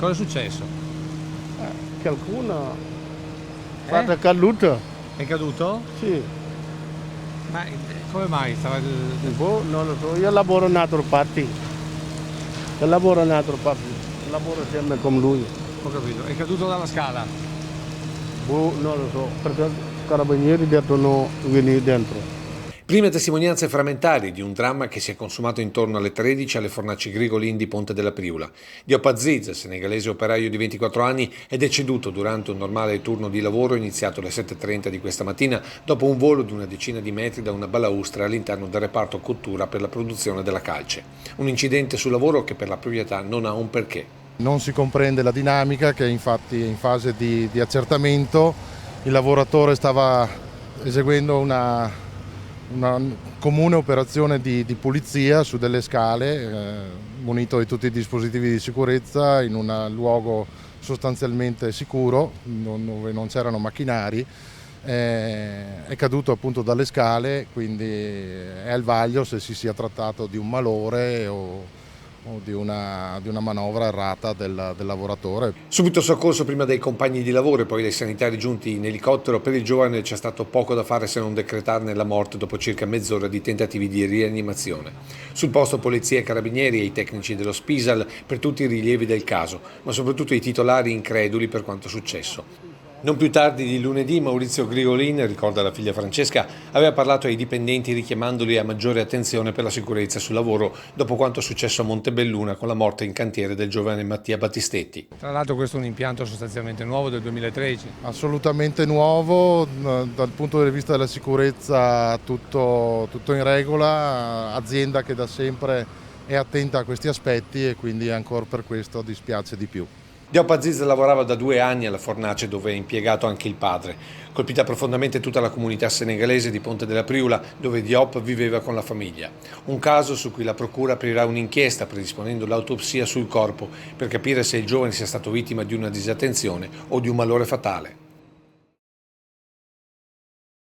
Cosa è successo? Qualcuno è caduto. È caduto? Sì, Ma come mai? boh, non lo so, io lavoro in altro parti. Io lavoro in altro parti. Lavoro sempre con lui. Ho capito, è caduto dalla scala. Boh, non lo so, perché i carabinieri detto no, vieni dentro. Prime testimonianze frammentarie di un dramma che si è consumato intorno alle 13 alle fornaci Grigolin di Ponte della Priula. Diop Aziz, senegalese operaio di 24 anni, è deceduto durante un normale turno di lavoro iniziato alle 7:30 di questa mattina dopo un volo di una decina di metri da una balaustra all'interno del reparto cottura per la produzione della calce. Un incidente sul lavoro che per la proprietà non ha un perché. Non si comprende la dinamica, che infatti è in fase di accertamento. Il lavoratore stava eseguendo una comune operazione di pulizia su delle scale, munito di tutti i dispositivi di sicurezza in un luogo sostanzialmente sicuro, dove non c'erano macchinari. È caduto appunto dalle scale, quindi è al vaglio se si sia trattato di un malore o di una manovra errata del lavoratore. Subito soccorso prima dai compagni di lavoro e poi dai sanitari giunti in elicottero. Per il giovane c'è stato poco da fare se non decretarne la morte dopo circa mezz'ora di tentativi di rianimazione. Sul posto polizia e carabinieri e i tecnici dello Spisal per tutti i rilievi del caso, ma soprattutto i titolari increduli per quanto successo. Non più tardi di lunedì Maurizio Grigolin, ricorda la figlia Francesca, aveva parlato ai dipendenti richiamandoli a maggiore attenzione per la sicurezza sul lavoro dopo quanto successo a Montebelluna con la morte in cantiere del giovane Mattia Battistetti. Tra l'altro questo è un impianto sostanzialmente nuovo del 2013. Assolutamente nuovo, dal punto di vista della sicurezza tutto in regola, azienda che da sempre è attenta a questi aspetti e quindi ancora per questo dispiace di più. Diop Aziz lavorava da 2 anni alla fornace dove è impiegato anche il padre. Colpita profondamente tutta la comunità senegalese di Ponte della Priula dove Diop viveva con la famiglia. Un caso su cui la procura aprirà un'inchiesta predisponendo l'autopsia sul corpo per capire se il giovane sia stato vittima di una disattenzione o di un malore fatale.